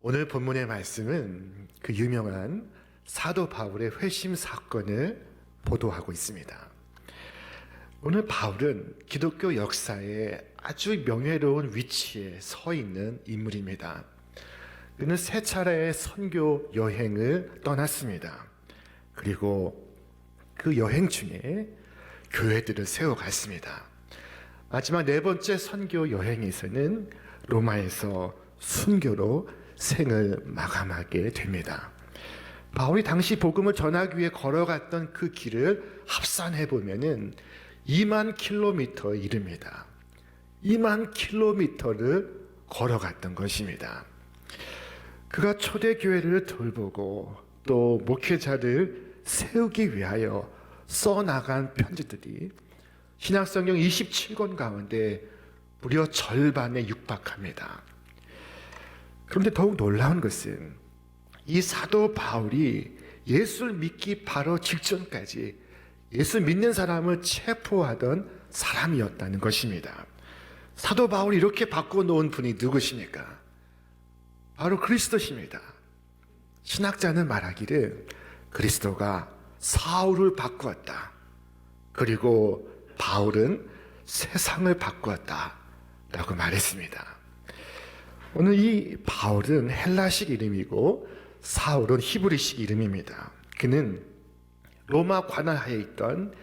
오늘 본문의 말씀은 그 유명한 사도 바울의 회심 사건을 보도하고 있습니다. 오늘 바울은 기독교 역사에 아주 명예로운 위치에 서 있는 인물입니다. 그는 세 차례의 선교 여행을 떠났습니다. 그리고 그 여행 중에 교회들을 세워갔습니다. 마지막 네 번째 선교 여행에서는 로마에서 순교로 생을 마감하게 됩니다. 바울이 당시 복음을 전하기 위해 걸어갔던 그 길을 합산해 보면은 2만 킬로미터에 이릅니다. 2만 킬로미터를 걸어갔던 것입니다. 그가 초대교회를 돌보고 또 목회자를 세우기 위하여 써나간 편지들이 신약성경 27권 가운데 무려 절반에 육박합니다. 그런데 더욱 놀라운 것은 이 사도 바울이 예수를 믿기 바로 직전까지 예수 믿는 사람을 체포하던 사람이었다는 것입니다. 사도 바울이 이렇게 바꿔놓은 분이 누구십니까? 바로 그리스도십니다. 신학자는 말하기를 그리스도가 사울을 바꾸었다. 그리고 바울은 세상을 바꾸었다 라고 말했습니다. 오늘 이 바울은 헬라식 이름이고 사울은 히브리식 이름입니다. 그는 로마 관할하에 있던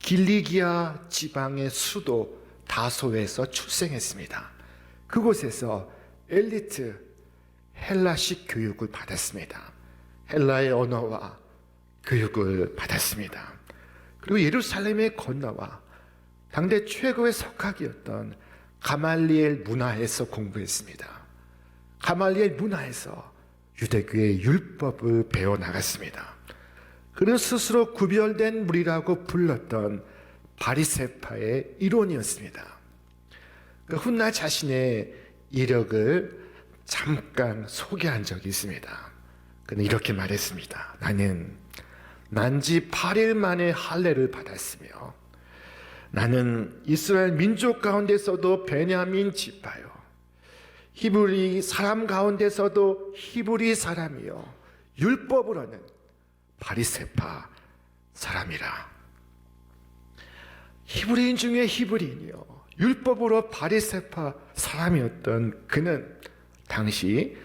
길리기아 지방의 수도 다소에서 출생했습니다. 그곳에서 엘리트 헬라식 교육을 받았습니다. 헬라의 언어와 교육을 받았습니다. 그리고 예루살렘에 건너와 당대 최고의 석학이었던 가말리엘 문화에서 공부했습니다. 가말리엘 문화에서 유대교의 율법을 배워나갔습니다. 그는 스스로 구별된 무리라고 불렀던 바리새파의 일원이었습니다. 훗날 자신의 이력을 잠깐 소개한 적이 있습니다. 그는 이렇게 말했습니다. 나는 난지 8일 만에 할례를 받았으며 나는 이스라엘 민족 가운데서도 베냐민 지파요 히브리 사람 가운데서도 히브리 사람이요 율법으로는 바리새파 사람이라. 히브리인 중에 히브리인이요 율법으로 바리새파 사람이었던 그는 당시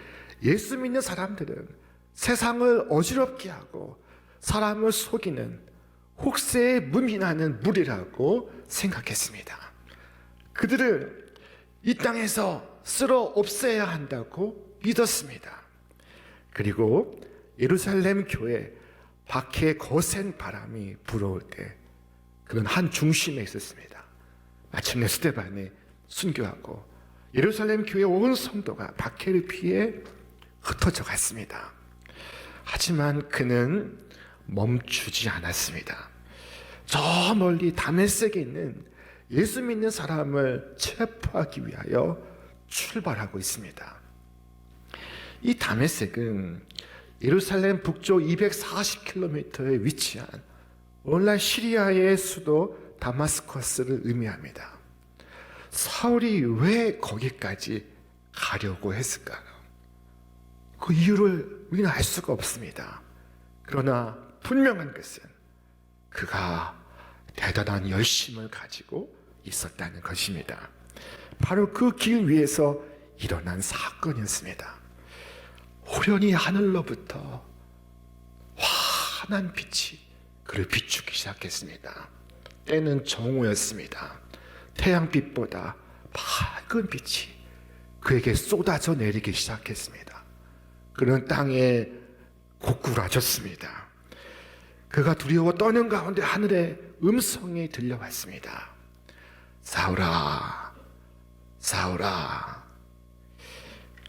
예수 믿는 사람들은 세상을 어지럽게 하고 사람을 속이는 혹세에 무민하는 무리라고 생각했습니다. 그들을 이 땅에서 쓸어 없애야 한다고 믿었습니다. 그리고 예루살렘 교회 밖에 거센 바람이 불어올 때 그는 한 중심에 있었습니다. 마침내 스데반에 순교하고 예루살렘 교회 온 성도가 박해를 피해 흩어져 갔습니다. 하지만 그는 멈추지 않았습니다. 저 멀리 다메섹에 있는 예수 믿는 사람을 체포하기 위하여 출발하고 있습니다. 이 다메섹은 예루살렘 북쪽 240km에 위치한 오늘날 시리아의 수도 다마스커스를 의미합니다. 사울이 왜 거기까지 가려고 했을까요? 그 이유를 우리는 알 수가 없습니다. 그러나 분명한 것은 그가 대단한 열심을 가지고 있었다는 것입니다. 바로 그 길 위에서 일어난 사건이었습니다. 호련히 하늘로부터 환한 빛이 그를 비추기 시작했습니다. 때는 정오였습니다. 태양빛보다 밝은 빛이 그에게 쏟아져 내리기 시작했습니다. 그는 땅에 고꾸라졌습니다. 그가 두려워 떠는 가운데 하늘에 음성이 들려왔습니다. 사울아, 사울아.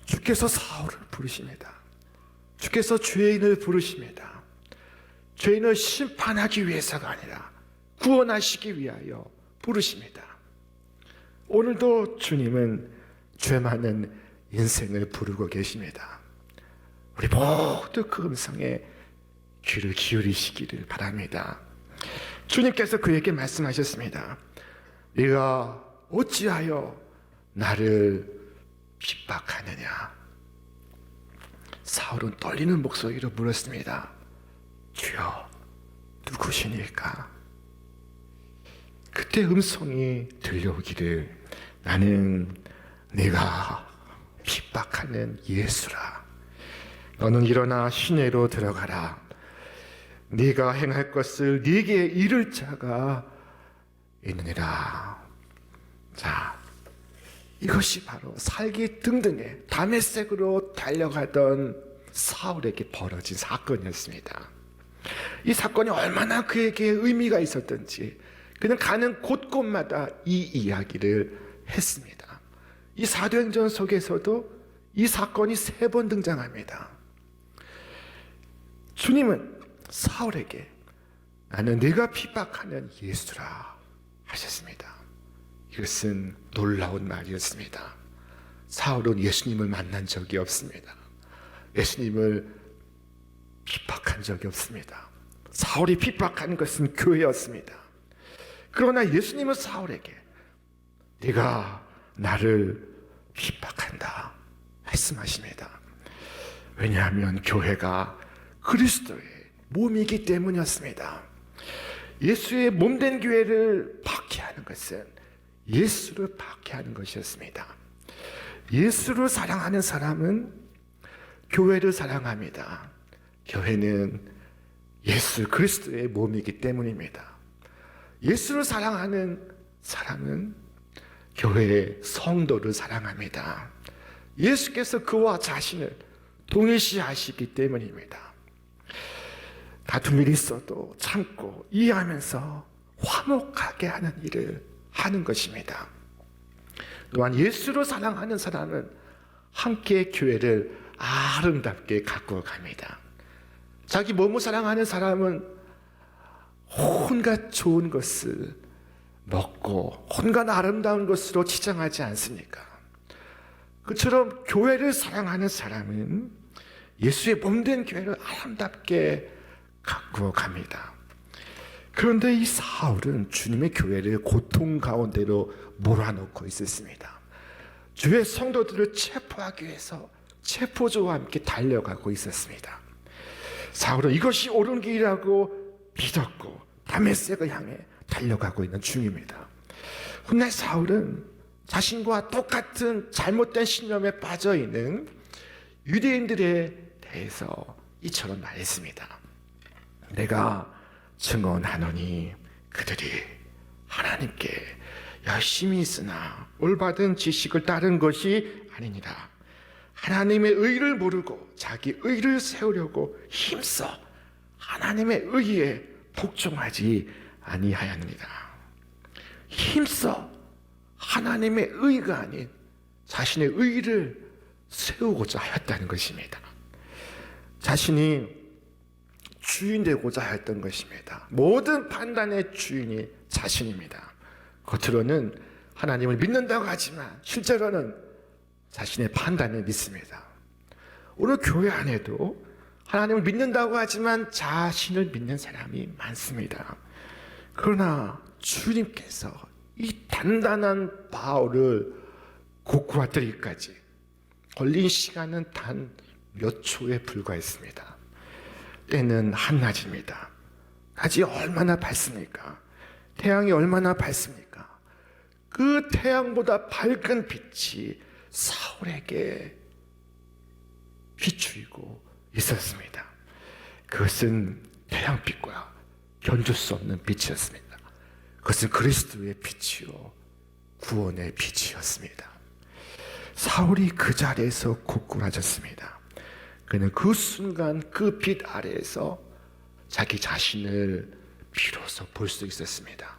주께서 사울을 부르십니다. 주께서 죄인을 부르십니다. 죄인을 심판하기 위해서가 아니라 구원하시기 위하여 부르십니다. 오늘도 주님은 죄 많은 인생을 부르고 계십니다. 우리 모두 그 음성에 귀를 기울이시기를 바랍니다. 주님께서 그에게 말씀하셨습니다. 네가 어찌하여 나를 핍박하느냐? 사울은 떨리는 목소리로 물었습니다. 주여, 누구시니까? 그때 음성이 들려오기를, 나는 네가 핍박하는 예수라. 너는 일어나 시내로 들어가라. 네가 행할 것을 네게 이를 자가 있느니라. 자, 이것이 바로 살기 등등에 다메섹으로 달려가던 사울에게 벌어진 사건이었습니다. 이 사건이 얼마나 그에게 의미가 있었던지 그는 가는 곳곳마다 이 이야기를 했습니다. 이 사도행전 속에서도 이 사건이 3번 등장합니다. 주님은 사울에게 나는 네가 핍박하는 예수라 하셨습니다. 이것은 놀라운 말이었습니다. 사울은 예수님을 만난 적이 없습니다. 예수님을 핍박한 적이 없습니다. 사울이 핍박한 것은 교회였습니다. 그러나 예수님은 사울에게 네가 나를 핍박한다 말씀하십니다. 왜냐하면 교회가 그리스도의 몸이기 때문이었습니다. 예수의 몸된 교회를 박해하는 것은 예수를 박해하는 것이었습니다. 예수를 사랑하는 사람은 교회를 사랑합니다. 교회는 예수 그리스도의 몸이기 때문입니다. 예수를 사랑하는 사람은 교회의 성도를 사랑합니다. 예수께서 그와 자신을 동일시하시기 때문입니다. 다툼 일이 있어도 참고 이해하면서 화목하게 하는 일을 하는 것입니다. 또한 예수를 사랑하는 사람은 함께 교회를 아름답게 가꾸어 갑니다. 자기 몸을 사랑하는 사람은 온갖 좋은 것을 먹고 온갖 아름다운 것으로 치장하지 않습니까? 그처럼 교회를 사랑하는 사람은 예수의 몸된 교회를 아름답게 가꾸어 갑니다. 그런데 이 사울은 주님의 교회를 고통 가운데로 몰아넣고 있었습니다. 주의 성도들을 체포하기 위해서 체포조와 함께 달려가고 있었습니다. 사울은 이것이 옳은 길이라고 믿었고 다메섹을 향해 달려가고 있는 중입니다. 훗날 사울은 자신과 똑같은 잘못된 신념에 빠져있는 유대인들에 대해서 이처럼 말했습니다. 내가 증언하노니 그들이 하나님께 열심히 있으나 올바른 지식을 따른 것이 아니니라. 하나님의 의를 모르고 자기 의를 세우려고 힘써 하나님의 의에 복종하지 아니하였느니라. 힘써 하나님의 의가 아닌 자신의 의를 세우고자 하였다는 것입니다. 자신이 주인 되고자 하였던 것입니다. 모든 판단의 주인이 자신입니다. 겉으로는 하나님을 믿는다고 하지만 실제로는 자신의 판단을 믿습니다. 오늘 교회 안에도 하나님을 믿는다고 하지만 자신을 믿는 사람이 많습니다. 그러나 주님께서 이 단단한 바울을 고꾸라뜨리기까지 걸린 시간은 단 몇 초에 불과했습니다. 때는 한낮입니다. 낮이 얼마나 밝습니까? 태양이 얼마나 밝습니까? 그 태양보다 밝은 빛이 사울에게 비추이고 있었습니다. 그것은 태양빛과 견줄 수 없는 빛이었습니다. 그것은 그리스도의 빛이요 구원의 빛이었습니다. 사울이 그 자리에서 고꾸라졌습니다. 그는 그 순간 그 빛 아래에서 자기 자신을 비로소 볼 수 있었습니다.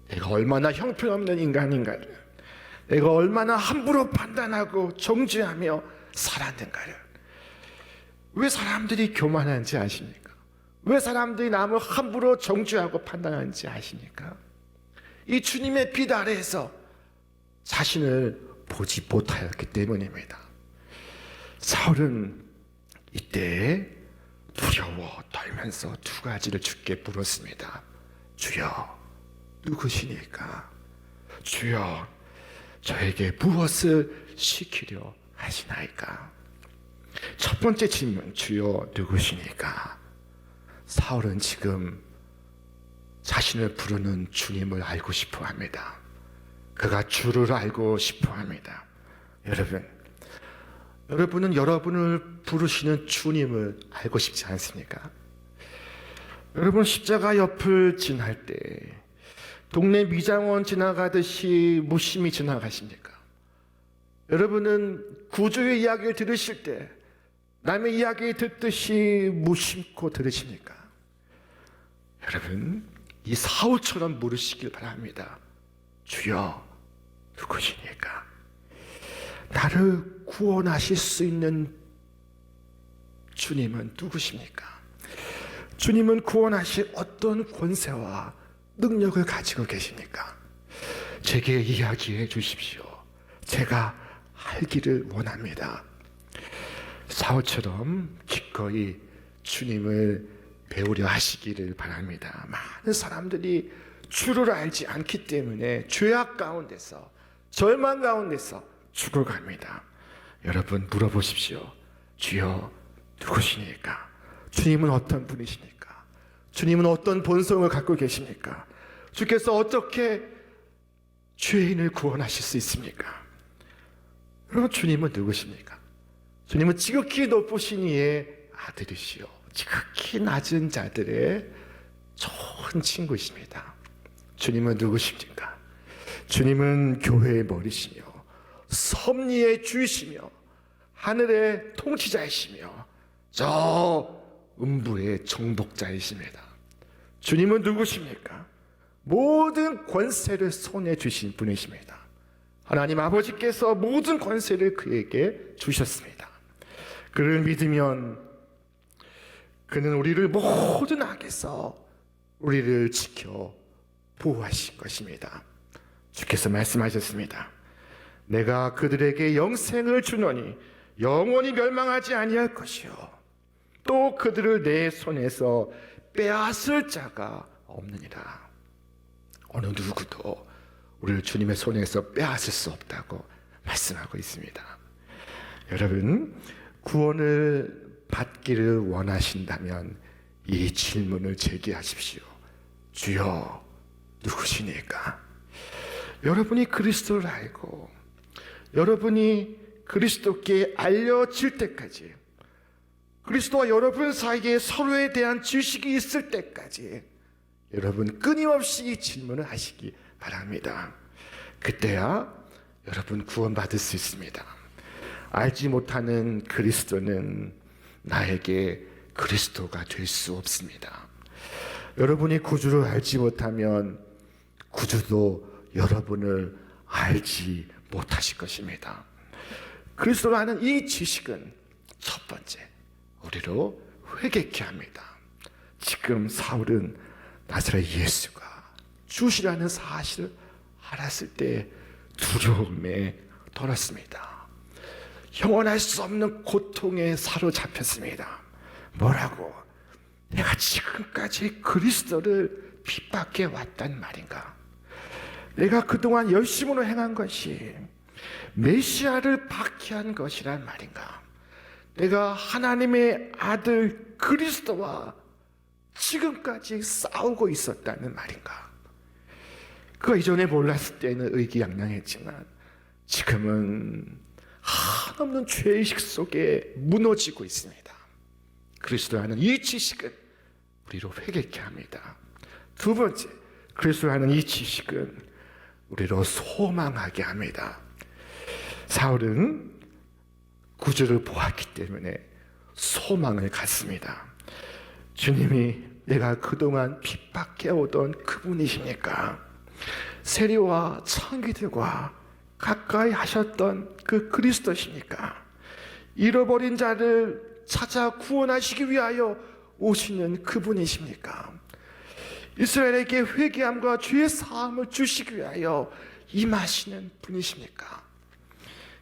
내가 얼마나 형편없는 인간인가를, 내가 얼마나 함부로 판단하고 정죄하며 살았는가를. 왜 사람들이 교만한지 아십니까? 왜 사람들이 남을 함부로 정죄하고 판단하는지 아십니까? 이 주님의 빛 아래에서 자신을 보지 못하였기 때문입니다. 사울은 이때 두려워 떨면서 두 가지를 주께 물었습니다. 주여, 누구시니까? 주여, 저에게 무엇을 시키려 하시나이까? 첫 번째 질문, 주여 누구시니까? 사울은 지금 자신을 부르는 주님을 알고 싶어 합니다. 그가 주를 알고 싶어 합니다. 여러분은 여러분을 부르시는 주님을 알고 싶지 않습니까? 여러분, 십자가 옆을 지날 때 동네 미장원 지나가듯이 무심히 지나가십니까? 여러분은 구주의 이야기를 들으실 때 남의 이야기 듣듯이 무심코 들으십니까? 여러분, 이 사울처럼 물으시길 바랍니다. 주여 누구시니까? 나를 구원하실 수 있는 주님은 누구십니까? 주님은 구원하실 어떤 권세와 능력을 가지고 계십니까? 제게 이야기해 주십시오. 제가 알기를 원합니다. 사울처럼 기꺼이 주님을 배우려 하시기를 바랍니다. 많은 사람들이 주를 알지 않기 때문에 죄악 가운데서, 절망 가운데서 죽어갑니다. 여러분, 물어보십시오. 주여 누구시니까? 주님은 어떤 분이십니까? 주님은 어떤 본성을 갖고 계십니까? 주께서 어떻게 죄인을 구원하실 수 있습니까? 여러분, 주님은 누구십니까? 주님은 지극히 높으신 이의 아들이시요, 지극히 낮은 자들의 좋은 친구이십니다. 주님은 누구십니까? 주님은 교회의 머리시며 섭리의 주이시며 하늘의 통치자이시며 저 음부의 정복자이십니다. 주님은 누구십니까? 모든 권세를 손에 주신 분이십니다. 하나님 아버지께서 모든 권세를 그에게 주셨습니다. 그를 믿으면 그는 우리를 모든 악에서 우리를 지켜 보호하실 것입니다. 주께서 말씀하셨습니다. 내가 그들에게 영생을 주노니 영원히 멸망하지 아니할 것이요 또 그들을 내 손에서 빼앗을 자가 없느니라. 어느 누구도 우리를 주님의 손에서 빼앗을 수 없다고 말씀하고 있습니다. 여러분, 구원을 받기를 원하신다면 이 질문을 제기하십시오. 주여 누구시니까? 여러분이 그리스도를 알고 여러분이 그리스도께 알려질 때까지, 그리스도와 여러분 사이에 서로에 대한 지식이 있을 때까지 여러분 끊임없이 이 질문을 하시기 바랍니다. 그때야 여러분 구원받을 수 있습니다. 알지 못하는 그리스도는 나에게 그리스도가 될 수 없습니다. 여러분이 구주를 알지 못하면 구주도 여러분을 알지 못하실 것입니다. 그리스도라는 이 지식은 첫 번째, 우리로 회개케 합니다. 지금 사울은 나사렛 예수가 주시라는 사실을 알았을 때 두려움에 떨었습니다. 영원할 수 없는 고통에 사로잡혔습니다. 뭐라고? 내가 지금까지 그리스도를 핍박해 왔단 말인가? 내가 그동안 열심으로 행한 것이 메시아를 박해한 것이란 말인가? 내가 하나님의 아들 그리스도와 지금까지 싸우고 있었다는 말인가? 그 이전에 몰랐을 때는 의기양양했지만 지금은 한없는 죄의식 속에 무너지고 있습니다. 그리스도라는 이 지식은 우리로 회개케 합니다. 두 번째, 그리스도라는 이 지식은 우리로 소망하게 합니다. 사울은 구주를 보았기 때문에 소망을 갖습니다. 주님이 내가 그동안 핍박해오던 그분이십니까? 세리와 창기들과 가까이 하셨던 그 그리스도십니까? 잃어버린 자를 찾아 구원하시기 위하여 오시는 그분이십니까? 이스라엘에게 회개함과 죄의 사함을 주시기 위하여 임하시는 분이십니까?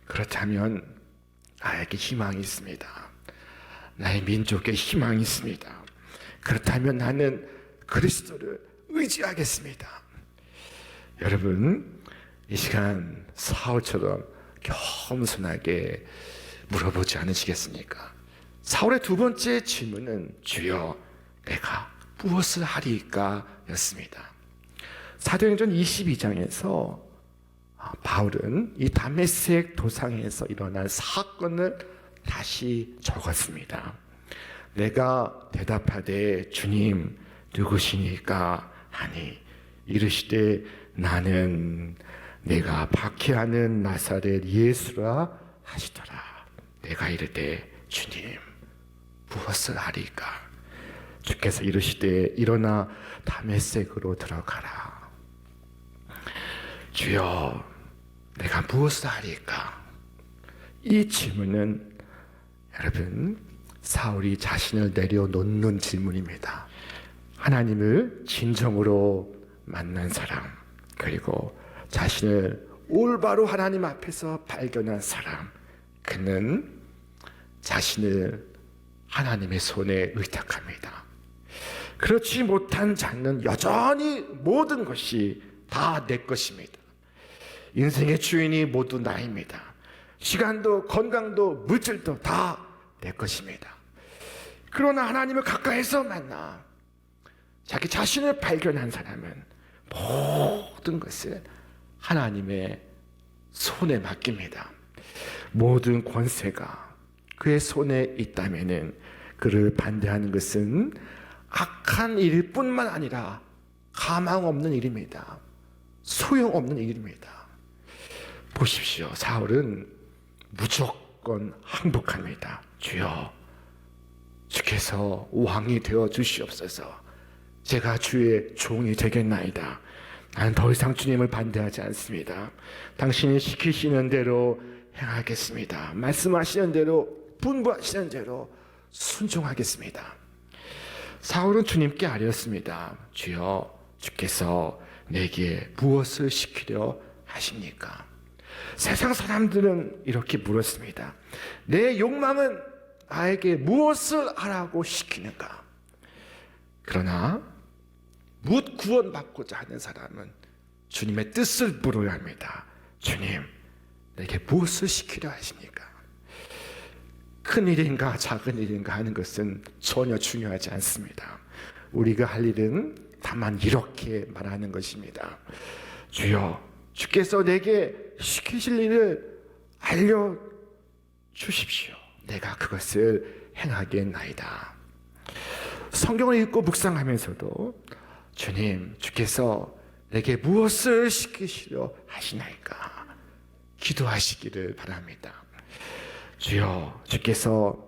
그렇다면 나에게 희망이 있습니다. 나의 민족에 희망이 있습니다. 그렇다면 나는 그리스도를 의지하겠습니다. 여러분, 이 시간 사울처럼 겸손하게 물어보지 않으시겠습니까? 사울의 두 번째 질문은 주여 내가 무엇을 하리까 였습니다. 사도행전 22장에서 바울은 이 다메섹 도상에서 일어난 사건을 다시 적었습니다. 내가 대답하되 주님 누구시니까 하니 이르시되 나는 내가 박해하는 나사렛 예수라 하시더라. 내가 이르되 주님 무엇을 하리까? 주께서 이르시되 일어나 다메섹으로 들어가라. 주여 내가 무엇을 하리까? 이 질문은 여러분 사울이 자신을 내려놓는 질문입니다. 하나님을 진정으로 만난 사람, 그리고 자신을 올바로 하나님 앞에서 발견한 사람, 그는 자신을 하나님의 손에 의탁합니다. 그렇지 못한 자는 여전히 모든 것이 다 내 것입니다. 인생의 주인이 모두 나입니다. 시간도 건강도 물질도 다 내 것입니다. 그러나 하나님을 가까이서 만나 자기 자신을 발견한 사람은 모든 것을 하나님의 손에 맡깁니다. 모든 권세가 그의 손에 있다면은 그를 반대하는 것은 악한 일일 뿐만 아니라 가망 없는 일입니다. 소용없는 일입니다. 보십시오. 사울은 무조건 항복합니다. 주여, 주께서 왕이 되어 주시옵소서. 제가 주의 종이 되겠나이다. 나는 더 이상 주님을 반대하지 않습니다. 당신이 시키시는 대로 행하겠습니다. 말씀하시는 대로, 분부하시는 대로 순종하겠습니다. 사울은 주님께 아뢰었습니다. 주여, 주께서 내게 무엇을 시키려 하십니까? 세상 사람들은 이렇게 물었습니다. 내 욕망은 나에게 무엇을 하라고 시키는가? 그러나 묻 구원받고자 하는 사람은 주님의 뜻을 물어야 합니다. 주님, 내게 무엇을 시키려 하십니까? 큰 일인가 작은 일인가 하는 것은 전혀 중요하지 않습니다. 우리가 할 일은 다만 이렇게 말하는 것입니다. 주여, 주께서 내게 시키실 일을 알려주십시오. 내가 그것을 행하겠나이다. 성경을 읽고 묵상하면서도 주님, 주께서 내게 무엇을 시키시려 하시나이까? 기도하시기를 바랍니다. 주여, 주께서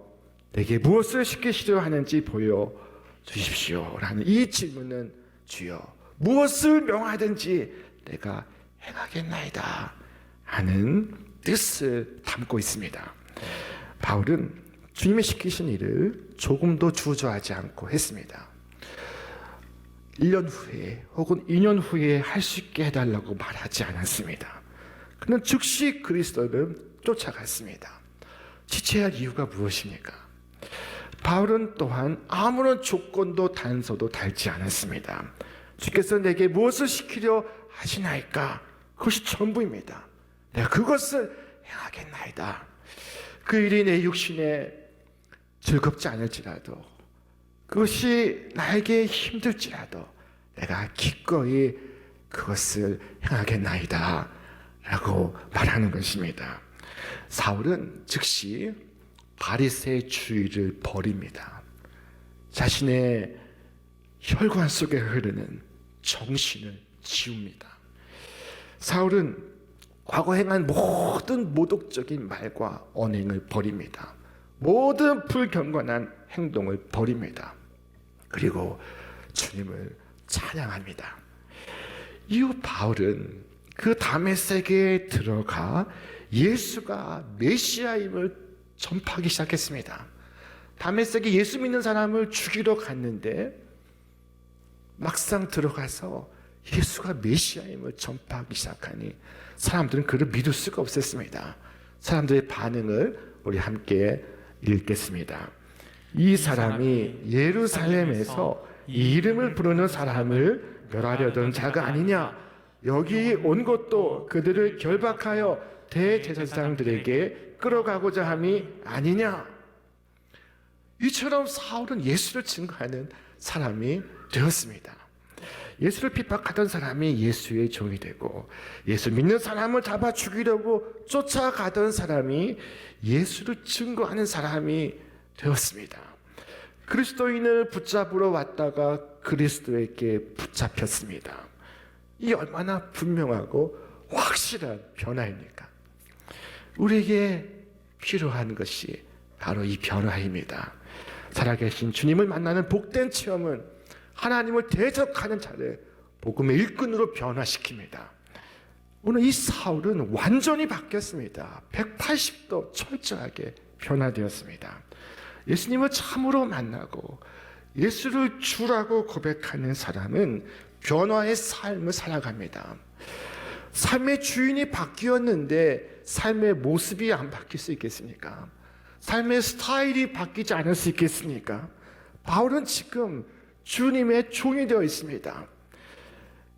내게 무엇을 시키시려 하는지 보여주십시오 라는 이 질문은 주여, 무엇을 명하든지 내가 행하겠나이다 하는 뜻을 담고 있습니다. 바울은 주님이 시키신 일을 조금도 주저하지 않고 했습니다. 1년 후에 혹은 2년 후에 할 수 있게 해달라고 말하지 않았습니다. 그는 즉시 그리스도를 쫓아갔습니다. 지체할 이유가 무엇입니까? 바울은 또한 아무런 조건도 단서도 달지 않았습니다. 주께서 내게 무엇을 시키려 하시나이까? 그것이 전부입니다. 내가 그것을 행하겠나이다. 그 일이 내 육신에 즐겁지 않을지라도, 그것이 나에게 힘들지라도 내가 기꺼이 그것을 행하겠나이다 라고 말하는 것입니다. 사울은 즉시 바리새의 주의를 버립니다. 자신의 혈관 속에 흐르는 정신을 지웁니다. 사울은 과거 행한 모든 모독적인 말과 언행을 버립니다. 모든 불경건한 행동을 버립니다. 그리고 주님을 찬양합니다. 이후 바울은 그 다메섹에 들어가 예수가 메시아임을 전파하기 시작했습니다. 다메섹에 예수 믿는 사람을 죽이러 갔는데 막상 들어가서 예수가 메시아임을 전파하기 시작하니 사람들은 그를 믿을 수가 없었습니다. 사람들의 반응을 우리 함께 읽겠습니다. 이 사람이 예루살렘에서 이 이름을 부르는 사람을 멸하려던 자가 아니냐? 여기 온 것도 그들을 결박하여 대제사장들에게 끌어가고자 함이 아니냐. 이처럼 사울은 예수를 증거하는 사람이 되었습니다. 예수를 핍박하던 사람이 예수의 종이 되고, 예수 믿는 사람을 잡아 죽이려고 쫓아가던 사람이 예수를 증거하는 사람이 되었습니다. 그리스도인을 붙잡으러 왔다가 그리스도에게 붙잡혔습니다. 이 얼마나 분명하고 확실한 변화입니까? 우리에게 필요한 것이 바로 이 변화입니다. 살아계신 주님을 만나는 복된 체험은 하나님을 대적하는 자를 복음의 일꾼으로 변화시킵니다. 오늘 이 사울은 완전히 바뀌었습니다. 180도 철저하게 변화되었습니다. 예수님을 참으로 만나고 예수를 주라고 고백하는 사람은 변화의 삶을 살아갑니다. 삶의 주인이 바뀌었는데 삶의 모습이 안 바뀔 수 있겠습니까? 삶의 스타일이 바뀌지 않을 수 있겠습니까? 바울은 지금 주님의 종이 되어 있습니다.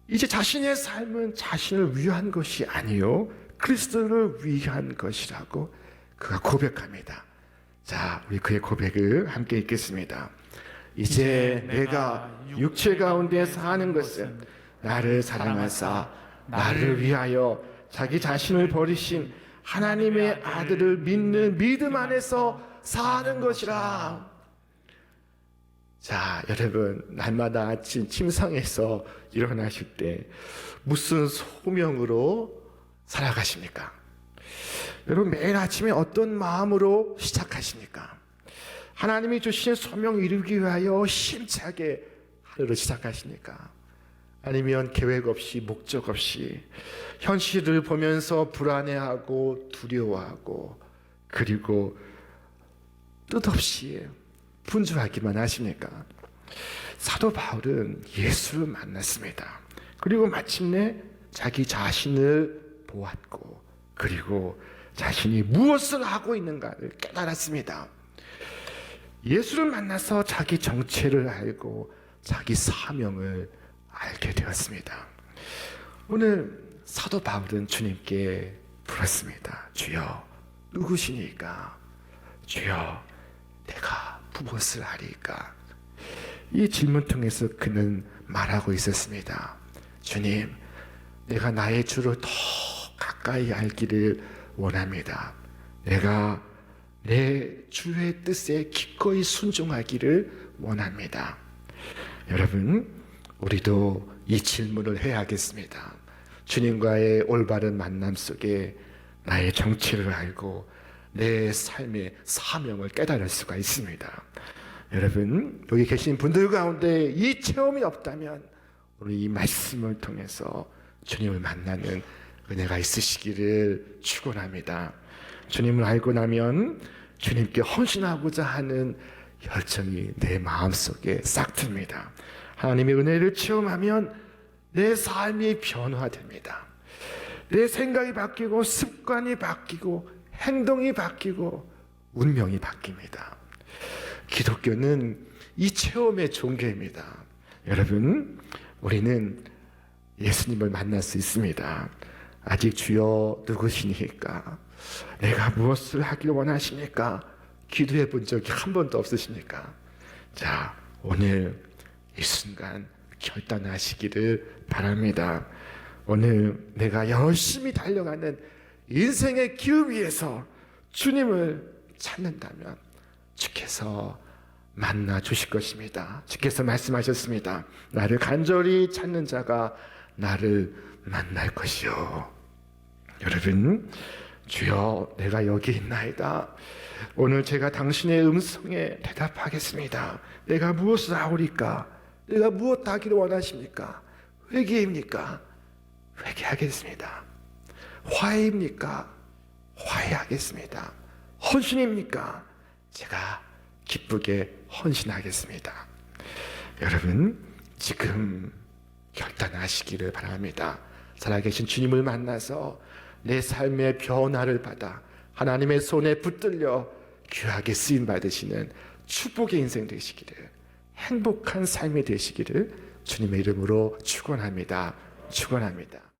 이제 자신의 삶은 자신을 위한 것이 아니요 그리스도를 위한 것이라고 그가 고백합니다. 자, 우리 그의 고백을 함께 읽겠습니다. 이제 내가 육체 가운데 사는 것은 나를 사랑하사 나를 위하여 자기 자신을 버리신 하나님의 아들을 믿는 믿음 안에서 사는 것이라. 자, 여러분, 날마다 아침 침상에서 일어나실 때 무슨 소명으로 살아가십니까? 여러분, 매일 아침에 어떤 마음으로 시작하십니까? 하나님이 주신 소명을 이루기 위하여 힘차게 하루를 시작하십니까? 아니면 계획 없이 목적 없이 현실을 보면서 불안해하고 두려워하고 그리고 뜻없이 분주하기만 하십니까? 사도 바울은 예수를 만났습니다. 그리고 마침내 자기 자신을 보았고 그리고 자신이 무엇을 하고 있는가를 깨달았습니다. 예수를 만나서 자기 정체를 알고 자기 사명을 알게 되었습니다. 오늘 사도 바울은 주님께 물었습니다. 주여, 누구시니까? 주여, 내가 무엇을 하리까? 이 질문 통해서 그는 말하고 있었습니다. 주님, 내가 나의 주를 더 가까이 알기를 원합니다. 내가 내 주의 뜻에 기꺼이 순종하기를 원합니다. 여러분, 우리도 이 질문을 해야 하겠습니다. 주님과의 올바른 만남 속에 나의 정체를 알고 내 삶의 사명을 깨달을 수가 있습니다. 여러분, 여기 계신 분들 가운데 이 체험이 없다면 오늘 이 말씀을 통해서 주님을 만나는 은혜가 있으시기를 축원합니다. 주님을 알고 나면 주님께 헌신하고자 하는 열정이 내 마음속에 싹 듭니다. 하나님의 은혜를 체험하면 내 삶이 변화됩니다. 내 생각이 바뀌고 습관이 바뀌고 행동이 바뀌고 운명이 바뀝니다. 기독교는 이 체험의 종교입니다. 여러분, 우리는 예수님을 만날 수 있습니다. 아직 주여 누구시니까? 내가 무엇을 하기를 원하십니까? 기도해 본 적이 한 번도 없으십니까? 자, 오늘 이 순간 결단하시기를 바랍니다. 오늘 내가 열심히 달려가는 인생의 길 위에서 주님을 찾는다면 주께서 만나 주실 것입니다. 주께서 말씀하셨습니다. 나를 간절히 찾는 자가 나를 만날 것이요. 여러분, 주여, 내가 여기 있나이다. 오늘 제가 당신의 음성에 대답하겠습니다. 내가 무엇을 하오리까? 내가 무엇 하기를 원하십니까? 회개입니까? 회개하겠습니다. 화해입니까? 화해하겠습니다. 헌신입니까? 제가 기쁘게 헌신하겠습니다. 여러분, 지금 결단하시기를 바랍니다. 살아계신 주님을 만나서 내 삶의 변화를 받아 하나님의 손에 붙들려 귀하게 쓰임 받으시는 축복의 인생 되시기를, 행복한 삶이 되시기를 주님의 이름으로 축원합니다. 축원합니다.